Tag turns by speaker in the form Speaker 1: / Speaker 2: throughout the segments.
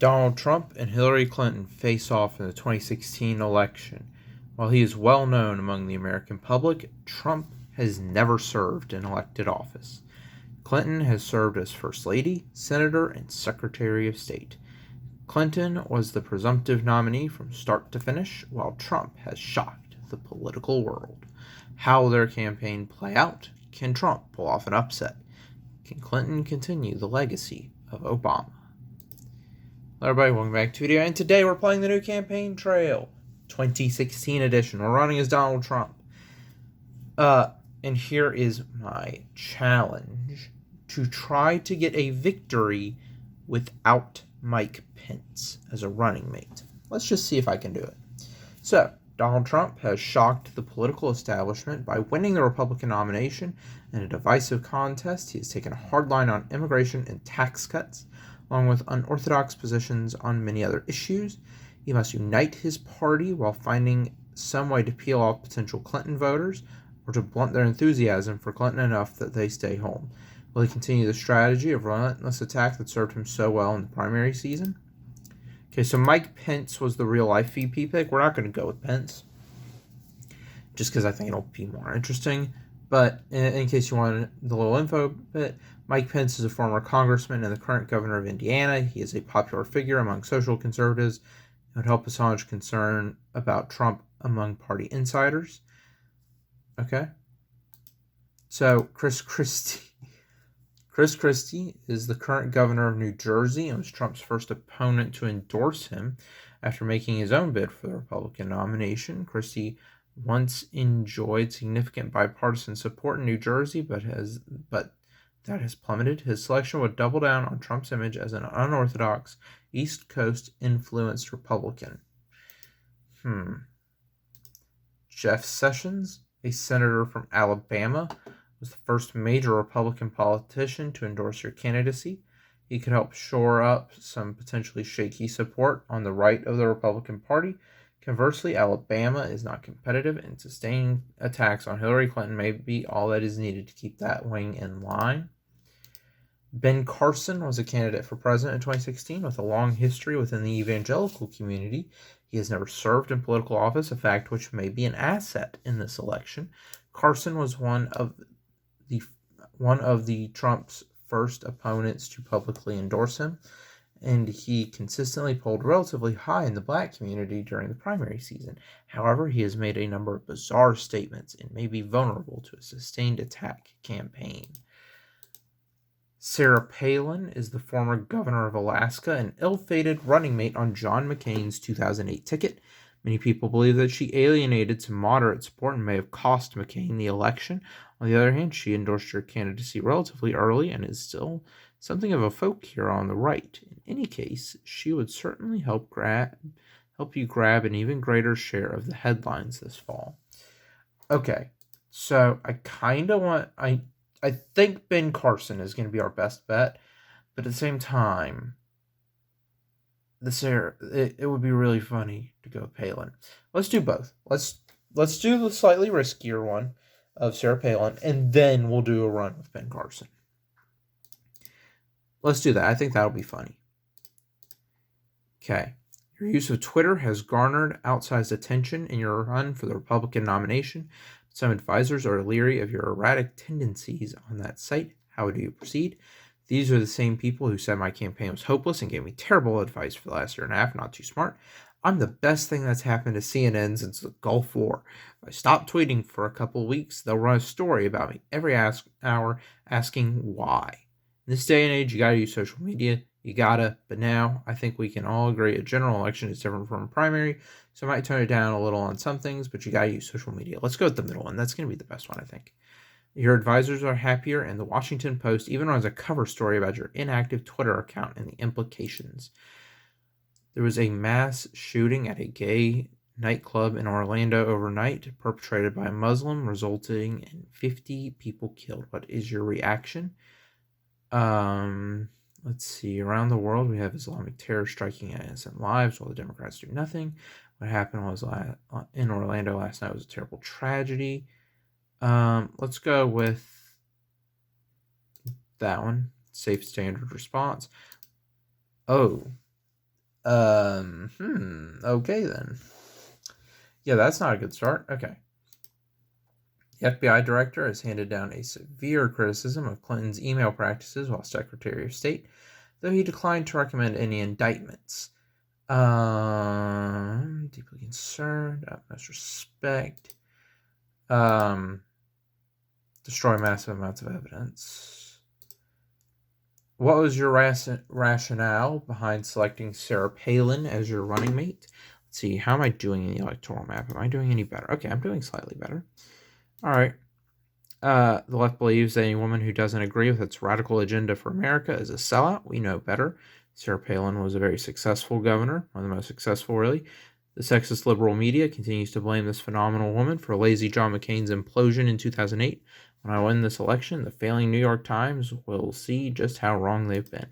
Speaker 1: Donald Trump and Hillary Clinton face off in the 2016 election. While he is well known among the American public, Trump has never served in elected office. Clinton has served as First Lady, Senator, and Secretary of State. Clinton was the presumptive nominee from start to finish, while Trump has shocked the political world. How will their campaign play out? Can Trump pull off an upset? Can Clinton continue the legacy of Obama? Hello everybody, welcome back to the video, and today we're playing the new campaign trail, 2016 edition. We're running as Donald Trump. And here is my challenge: to try to get a victory without Mike Pence as a running mate. Let's just see if I can do it. So, Donald Trump has shocked the political establishment by winning the Republican nomination in a divisive contest. He has taken a hard line on immigration and tax cuts, along with unorthodox positions on many other issues. He must unite his party while finding some way to peel off potential Clinton voters or to blunt their enthusiasm for Clinton enough that they stay home. Will he continue the strategy of relentless attack that served him so well in the primary season? Okay, so Mike Pence was the real-life VP pick. We're not going to go with Pence, just because I think it'll be more interesting. But in case you wanted the little info bit, Mike Pence is a former congressman and the current governor of Indiana. He is a popular figure among social conservatives and would help assuage concern about Trump among party insiders. Okay. So Chris Christie is the current governor of New Jersey and was Trump's first opponent to endorse him after making his own bid for the Republican nomination. Christie once enjoyed significant bipartisan support in New Jersey, but that has plummeted. His selection would double down on Trump's image as an unorthodox, East Coast-influenced Republican. Jeff Sessions, a senator from Alabama, was the first major Republican politician to endorse your candidacy. He could help shore up some potentially shaky support on the right of the Republican Party. Conversely, Alabama is not competitive, and sustaining attacks on Hillary Clinton may be all that is needed to keep that wing in line. Ben Carson was a candidate for president in 2016 with a long history within the evangelical community. He has never served in political office, a fact which may be an asset in this election. Carson was one of the Trump's first opponents to publicly endorse him, and he consistently polled relatively high in the black community during the primary season. However, he has made a number of bizarre statements and may be vulnerable to a sustained attack campaign. Sarah Palin is the former governor of Alaska and ill-fated running mate on John McCain's 2008 ticket. Many people believe that she alienated some moderate support and may have cost McCain the election. On the other hand, she endorsed her candidacy relatively early and is still something of a folk hero on the right. In any case, she would certainly help you grab an even greater share of the headlines this fall. Okay, so I think Ben Carson is going to be our best bet, but at the same time, it would be really funny to go with Palin. Let's do both. Let's do the slightly riskier one of Sarah Palin, and then we'll do a run with Ben Carson. Let's do that. I think that'll be funny. Okay. Your use of Twitter has garnered outsized attention in your run for the Republican nomination. Some advisors are leery of your erratic tendencies on that site. How do you proceed? These are the same people who said my campaign was hopeless and gave me terrible advice for the last year and a half. Not too smart. I'm the best thing that's happened to CNN since the Gulf War. If I stop tweeting for a couple of weeks, they'll run a story about me every hour asking why. In this day and age, you gotta use social media. But now I think we can all agree a general election is different from a primary, so I might tone it down a little on some things, but you gotta use social media. Let's go with the middle one. That's gonna be the best one, I think. Your advisors are happier, and the Washington Post even runs a cover story about your inactive Twitter account and the implications. There was a mass shooting at a gay nightclub in Orlando overnight, perpetrated by a Muslim, resulting in 50 people killed. What is your reaction? Let's see. Around the world, we have Islamic terror striking at innocent lives while the Democrats do nothing. What happened was in Orlando last night was a terrible tragedy. Let's go with that one. Safe standard response. Oh, Okay then. Yeah, that's not a good start. Okay. The FBI director has handed down a severe criticism of Clinton's email practices while Secretary of State, though he declined to recommend any indictments. Deeply concerned, utmost respect. Destroy massive amounts of evidence. What was your rationale behind selecting Sarah Palin as your running mate? Let's see, how am I doing in the electoral map? Am I doing any better? Okay, I'm doing slightly better. All right. The left believes that any woman who doesn't agree with its radical agenda for America is a sellout. We know better. Sarah Palin was a very successful governor, one of the most successful, really. The sexist liberal media continues to blame this phenomenal woman for lazy John McCain's implosion in 2008. When I win this election, the failing New York Times will see just how wrong they've been.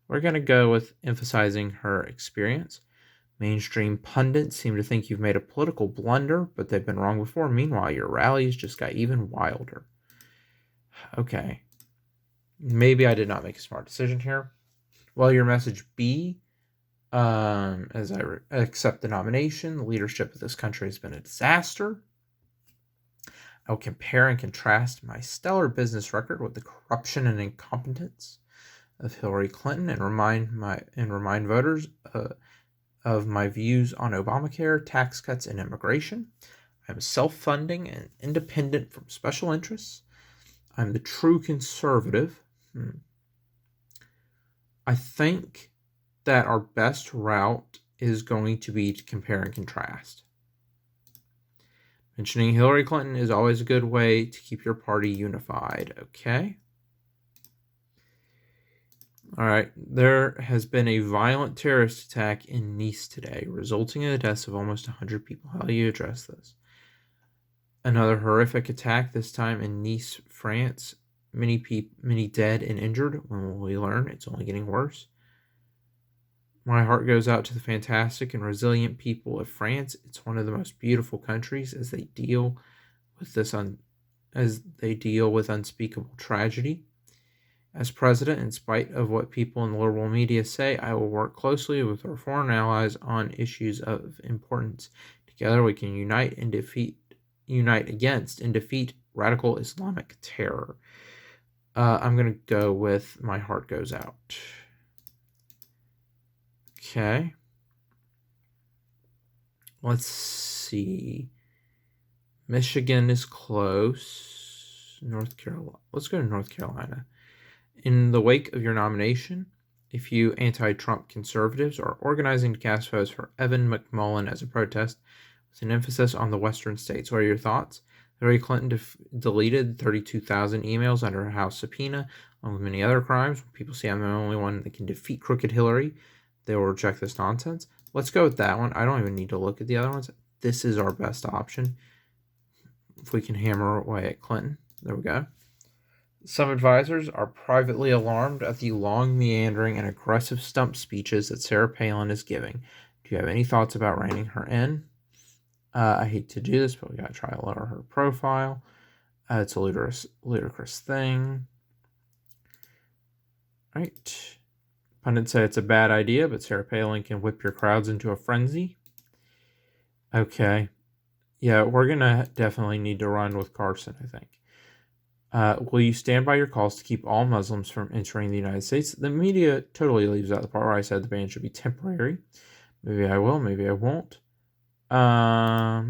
Speaker 1: We're going to go with emphasizing her experience. Mainstream pundits seem to think you've made a political blunder, but they've been wrong before. Meanwhile, your rallies just got even wilder. Okay. Maybe I did not make a smart decision here. Well, your message B, as I accept the nomination, the leadership of this country has been a disaster. I'll compare and contrast my stellar business record with the corruption and incompetence of Hillary Clinton and remind voters of my views on Obamacare, tax cuts, and immigration. I'm self-funding and independent from special interests. I'm the true conservative. I think that our best route is going to be to compare and contrast. Mentioning Hillary Clinton is always a good way to keep your party unified, okay? All right, there has been a violent terrorist attack in Nice today, resulting in the deaths of almost 100 people. How do you address this? Another horrific attack, this time in Nice, France. Many dead and injured. When will we learn? It's only getting worse. My heart goes out to the fantastic and resilient people of France. It's one of the most beautiful countries as they deal with unspeakable tragedy. As president, in spite of what people in the liberal media say, I will work closely with our foreign allies on issues of importance. Together, we can unite against and defeat radical Islamic terror. I'm going to go with my heart goes out. Okay. Let's see. Michigan is close. North Carolina. Let's go to North Carolina. In the wake of your nomination, a few anti-Trump conservatives are organizing to cast votes for Evan McMullin as a protest, with an emphasis on the western states. What are your thoughts? Hillary Clinton deleted 32,000 emails under a House subpoena, along with many other crimes. When people see I'm the only one that can defeat crooked Hillary, they will reject this nonsense. Let's go with that one. I don't even need to look at the other ones. This is our best option. If we can hammer away at Clinton. There we go. Some advisors are privately alarmed at the long, meandering, and aggressive stump speeches that Sarah Palin is giving. Do you have any thoughts about reining her in? I hate to do this, but we gotta try to lower her profile. It's a ludicrous thing. Right. Pundits say it's a bad idea, but Sarah Palin can whip your crowds into a frenzy. Okay. Yeah, we're gonna definitely need to run with Carson, I think. Will you stand by your calls to keep all Muslims from entering the United States? The media totally leaves out the part where I said the ban should be temporary. Maybe I will, maybe I won't. We're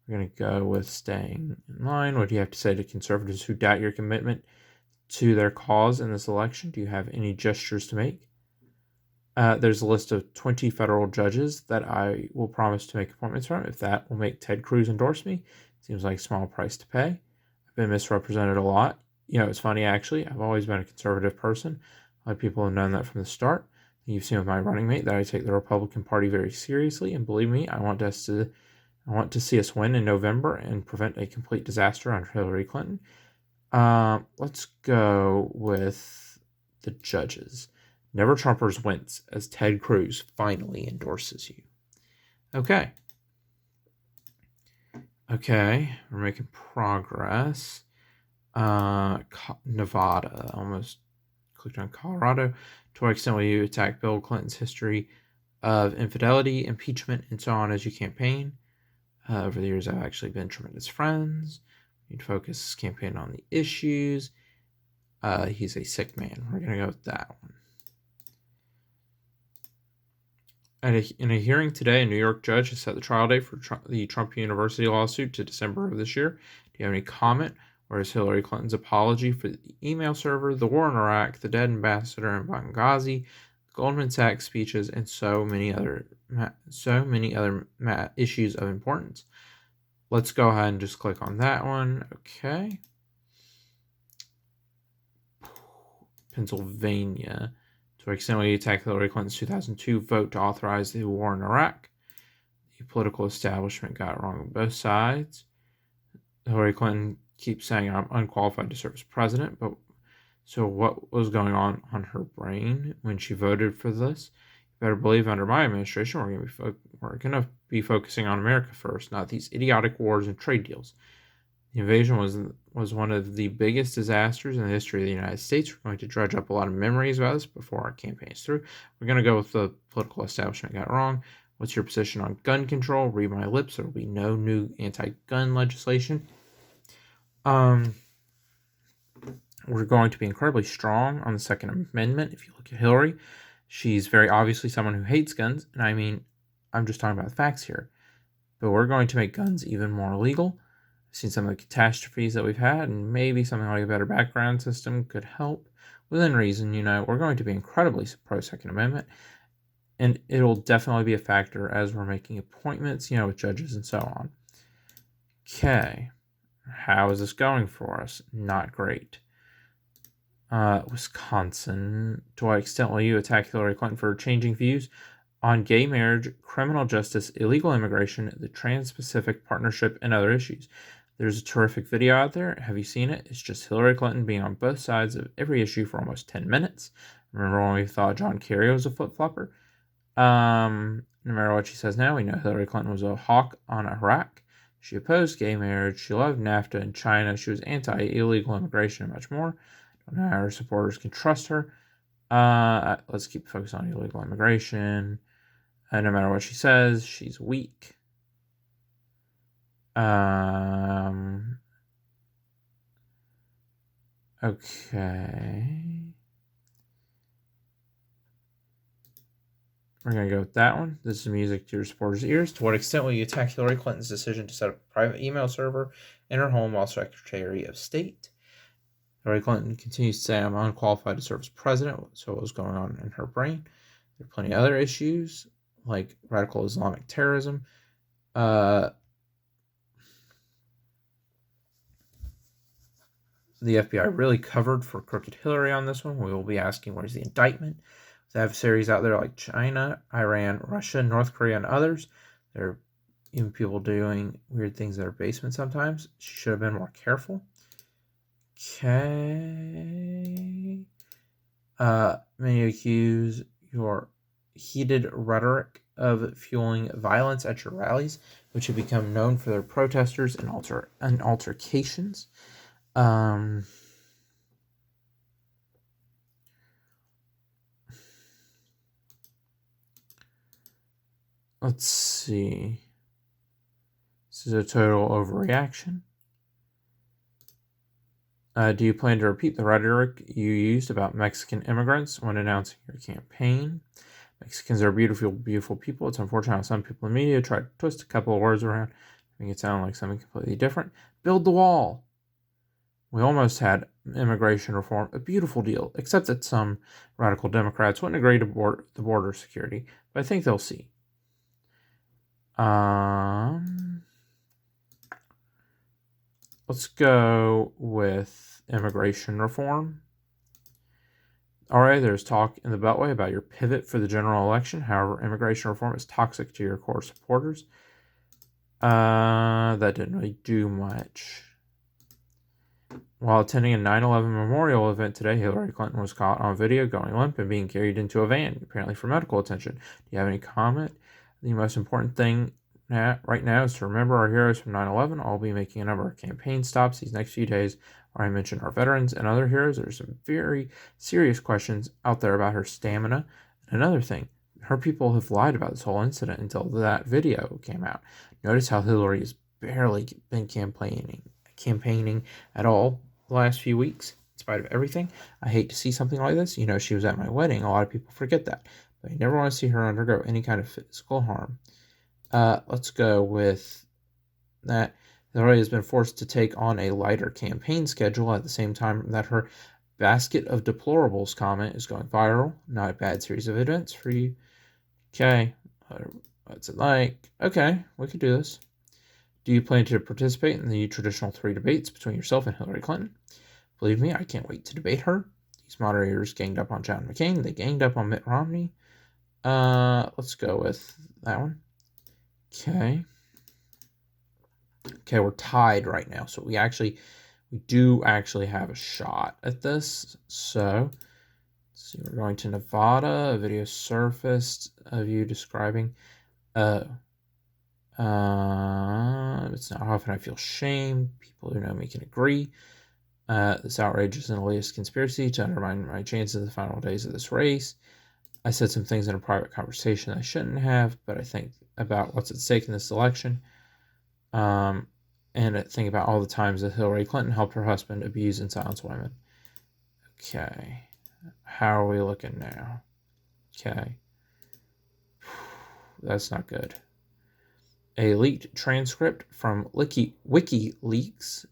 Speaker 1: going to go with staying in line. What do you have to say to conservatives who doubt your commitment to their cause in this election? Do you have any gestures to make? There's a list of 20 federal judges that I will promise to make appointments from. If that will make Ted Cruz endorse me, seems like a small price to pay. I've been misrepresented a lot. It's funny, actually. I've always been a conservative person. A lot of people have known that from the start. You've seen with my running mate that I take the Republican Party very seriously, and believe me, I want to see us win in November and prevent a complete disaster under Hillary Clinton. Let's go with the judges. Never Trumpers wins as Ted Cruz finally endorses you. Okay, we're making progress. Nevada, almost clicked on Colorado. To what extent will you attack Bill Clinton's history of infidelity, impeachment, and so on as you campaign? Over the years, I've actually been tremendous friends. You need to focus his campaign on the issues. He's a sick man. We're going to go with that one. In a hearing today, a New York judge has set the trial date for the Trump University lawsuit to December of this year. Do you have any comment? Or is Hillary Clinton's apology for the email server, the war in Iraq, the dead ambassador in Benghazi, Goldman Sachs speeches, and so many other issues of importance? Let's go ahead and just click on that one. Okay. Pennsylvania. To what extent will you attack Hillary Clinton's 2002 vote to authorize the war in Iraq? The political establishment got it wrong on both sides. Hillary Clinton keeps saying I'm unqualified to serve as president, but so what was going on her brain when she voted for this? You better believe under my administration we're going to be focusing on America first, not these idiotic wars and trade deals. The invasion was one of the biggest disasters in the history of the United States. We're going to dredge up a lot of memories about this before our campaign is through. We're going to go with the political establishment got it wrong. What's your position on gun control? Read my lips. There will be no new anti-gun legislation. We're going to be incredibly strong on the Second Amendment. If you look at Hillary, she's very obviously someone who hates guns. And I mean, I'm just talking about the facts here. But we're going to make guns even more legal. I've seen some of the catastrophes that we've had, and maybe something like a better background system could help. Within reason, we're going to be incredibly pro-Second Amendment. And it'll definitely be a factor as we're making appointments, with judges and so on. Okay. How is this going for us? Not great. Wisconsin. To what extent will you attack Hillary Clinton for changing views on gay marriage, criminal justice, illegal immigration, the Trans-Pacific Partnership, and other issues? There's a terrific video out there. Have you seen it? It's just Hillary Clinton being on both sides of every issue for almost 10 minutes. Remember when we thought John Kerry was a flip-flopper? No matter what she says now, we know Hillary Clinton was a hawk on Iraq. She opposed gay marriage. She loved NAFTA and China. She was anti-illegal immigration and much more. Don't know how her supporters can trust her. Let's keep focused on illegal immigration. No matter what she says, she's weak. Okay. We're going to go with that one. This is music to your supporters' ears. To what extent will you attack Hillary Clinton's decision to set up a private email server in her home while Secretary of State? Hillary Clinton continues to say I'm unqualified to serve as president, so what was going on in her brain? There are plenty of other issues, like radical Islamic terrorism. The FBI really covered for crooked Hillary on this one. We will be asking where's the indictment. They have series out there like China, Iran, Russia, North Korea, and others. There are even people doing weird things in their basement sometimes. She should have been more careful. Okay. Many accuse your heated rhetoric of fueling violence at your rallies, which have become known for their protesters and altercations. Let's see. This is a total overreaction. Do you plan to repeat the rhetoric you used about Mexican immigrants when announcing your campaign? Mexicans are beautiful, beautiful people. It's unfortunate how some people in the media try to twist a couple of words around, making it sound like something completely different. Build the wall. We almost had immigration reform, a beautiful deal, except that some radical Democrats wouldn't agree to the border security, but I think they'll see. Let's go with immigration reform. All right, there's talk in the Beltway about your pivot for the general election. However, immigration reform is toxic to your core supporters. That didn't really do much. While attending a 9/11 memorial event today, Hillary Clinton was caught on video going limp and being carried into a van, apparently for medical attention. Do you have any comment? The most important thing right now is to remember our heroes from 9/11. I'll be making a number of campaign stops these next few days where I mention our veterans and other heroes, there's some very serious questions out there about her stamina. And another thing, her people have lied about this whole incident until that video came out. Notice how Hillary has barely been campaigning at all the last few weeks, in spite of everything. I hate to see something like this. She was at my wedding. A lot of people forget that. But I never want to see her undergo any kind of physical harm. Let's go with that. Hillary has been forced to take on a lighter campaign schedule at the same time that her basket of deplorables comment is going viral. Not a bad series of events for you. Okay, what's it like? Okay, we could do this. Do you plan to participate in the traditional 3 debates between yourself and Hillary Clinton? Believe me, I can't wait to debate her. These moderators ganged up on John McCain. They ganged up on Mitt Romney. Let's go with that one. Okay, we're tied right now, so we do actually have a shot at this. So let's see, we're going to Nevada. A video surfaced of you describing it's not often I feel shame. People who know me can agree. This outrage is an latest conspiracy to undermine my chances in the final days of this race. I said some things in a private conversation I shouldn't have, but I think about what's at stake in this election. And I think about all the times that Hillary Clinton helped her husband abuse and silence women. Okay. How are we looking now? Okay. That's not good. A leaked transcript from WikiLeaks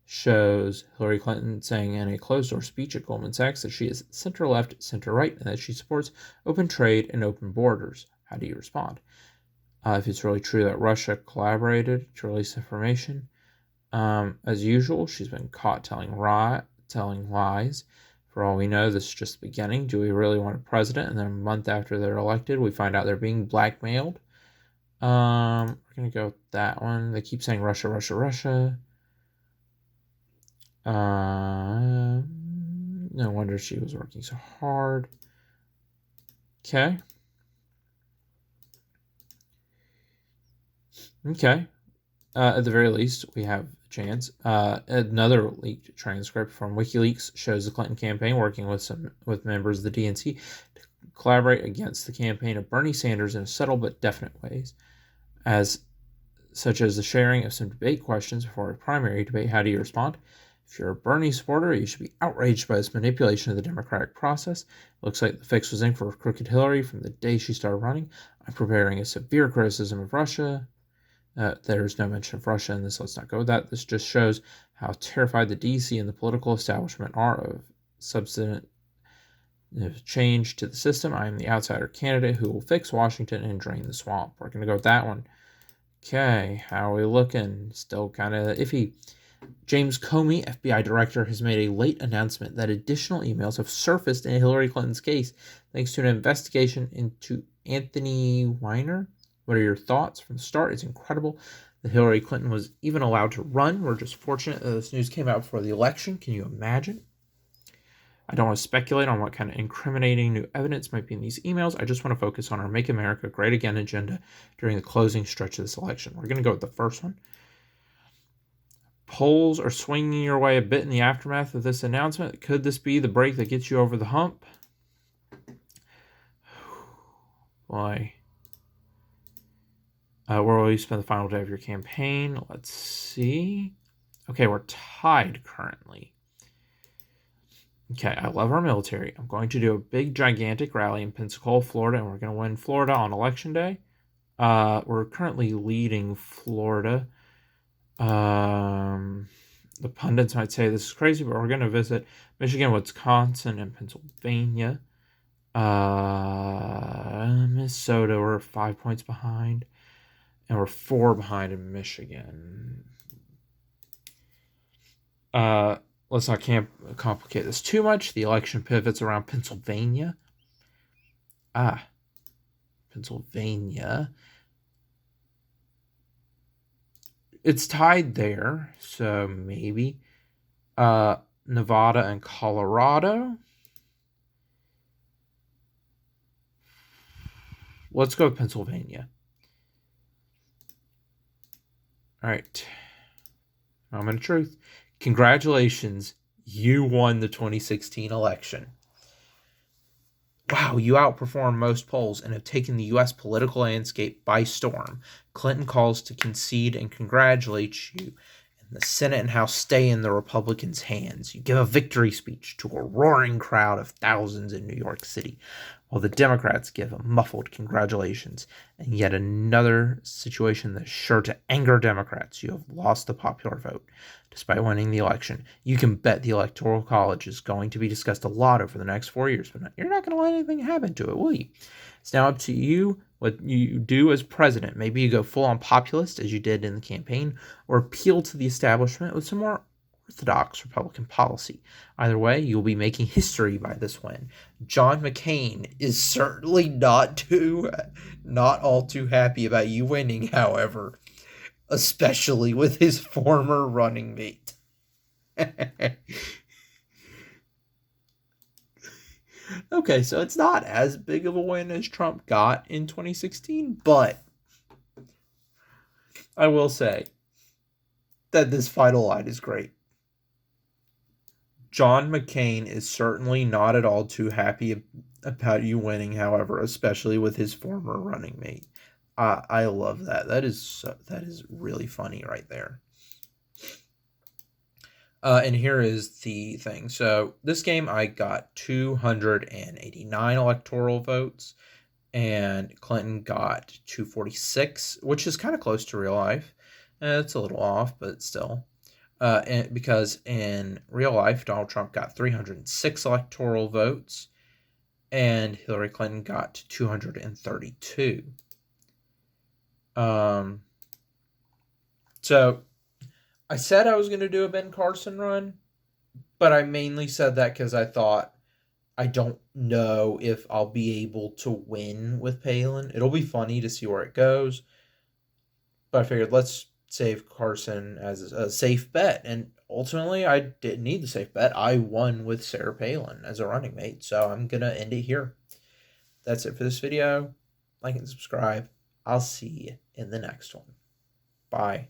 Speaker 1: shows Hillary Clinton saying in a closed-door speech at Goldman Sachs that she is center-left, center-right, and that she supports open trade and open borders. How do you respond? If it's really true that Russia collaborated to release information, as usual, she's been caught telling lies. For all we know, this is just the beginning. Do we really want a president? And then a month after they're elected, we find out they're being blackmailed. We're going to go with that one. They keep saying Russia, Russia, Russia. No wonder she was working so hard. Okay. At the very least, we have a chance. Another leaked transcript from WikiLeaks shows the Clinton campaign working with members of the DNC to collaborate against the campaign of Bernie Sanders in subtle but definite ways, such as the sharing of some debate questions before a primary debate. How do you respond? If you're a Bernie supporter, you should be outraged by this manipulation of the democratic process. It looks like the fix was in for crooked Hillary from the day she started running. I'm preparing a severe criticism of Russia. There's no mention of Russia in this. Let's not go with that. This just shows how terrified the DC and the political establishment are of substantive change to the system. I am the outsider candidate who will fix Washington and drain the swamp. We're going to go with that one. Okay, how are we looking? Still kind of iffy. James Comey, FBI director, has made a late announcement that additional emails have surfaced in Hillary Clinton's case thanks to an investigation into Anthony Weiner. What are your thoughts? From the start, it's incredible that Hillary Clinton was even allowed to run. We're just fortunate that this news came out before the election. Can you imagine? I don't want to speculate on what kind of incriminating new evidence might be in these emails. I just want to focus on our Make America Great Again agenda during the closing stretch of this election. We're going to go with the first one. Polls are swinging your way a bit in the aftermath of this announcement. Could this be the break that gets you over the hump? Boy. Where will you spend the final day of your campaign? Let's see. Okay, we're tied currently. Okay, I love our military. I'm going to do a big, gigantic rally in Pensacola, Florida, and we're going to win Florida on Election Day. We're currently leading Florida. The pundits might say this is crazy, but we're going to visit Michigan, Wisconsin, and Pennsylvania. Minnesota, we're 5 points behind. And we're 4 behind in Michigan. Let's not complicate this too much. The election pivots around Pennsylvania. Pennsylvania. It's tied there, so maybe. Nevada and Colorado. Let's go with Pennsylvania. All right. Moment of truth. Congratulations, you won the 2016 election. Wow, you outperformed most polls and have taken the U.S. political landscape by storm. Clinton calls to concede and congratulates you. The Senate and House stay in the Republicans' hands. You give a victory speech to a roaring crowd of thousands in New York City, while the Democrats give a muffled congratulations. And yet another situation that's sure to anger Democrats. You have lost the popular vote. Despite winning the election, you can bet the Electoral College is going to be discussed a lot over the next 4 years, but you're not going to let anything happen to it, will you? It's now up to you what you do as president. Maybe you go full-on populist, as you did in the campaign, or appeal to the establishment with some more orthodox Republican policy. Either way, you'll be making history by this win. John McCain is certainly not all too happy about you winning, however, especially with his former running mate. Okay, so it's not as big of a win as Trump got in 2016, but I will say that this final line is great. John McCain is certainly not at all too happy about you winning, however, especially with his former running mate. I love that. That is really funny right there. And here is the thing. So this game, I got 289 electoral votes, and Clinton got 246, which is kind of close to real life. It's a little off, but still. Because in real life, Donald Trump got 306 electoral votes, and Hillary Clinton got 232. So I said I was going to do a Ben Carson run, but I mainly said that because I thought I don't know if I'll be able to win with Palin. It'll be funny to see where it goes, but I figured let's save Carson as a safe bet. And ultimately, I didn't need the safe bet. I won with Sarah Palin as a running mate, so I'm going to end it here. That's it for this video. Like and subscribe. I'll see you in the next one. Bye.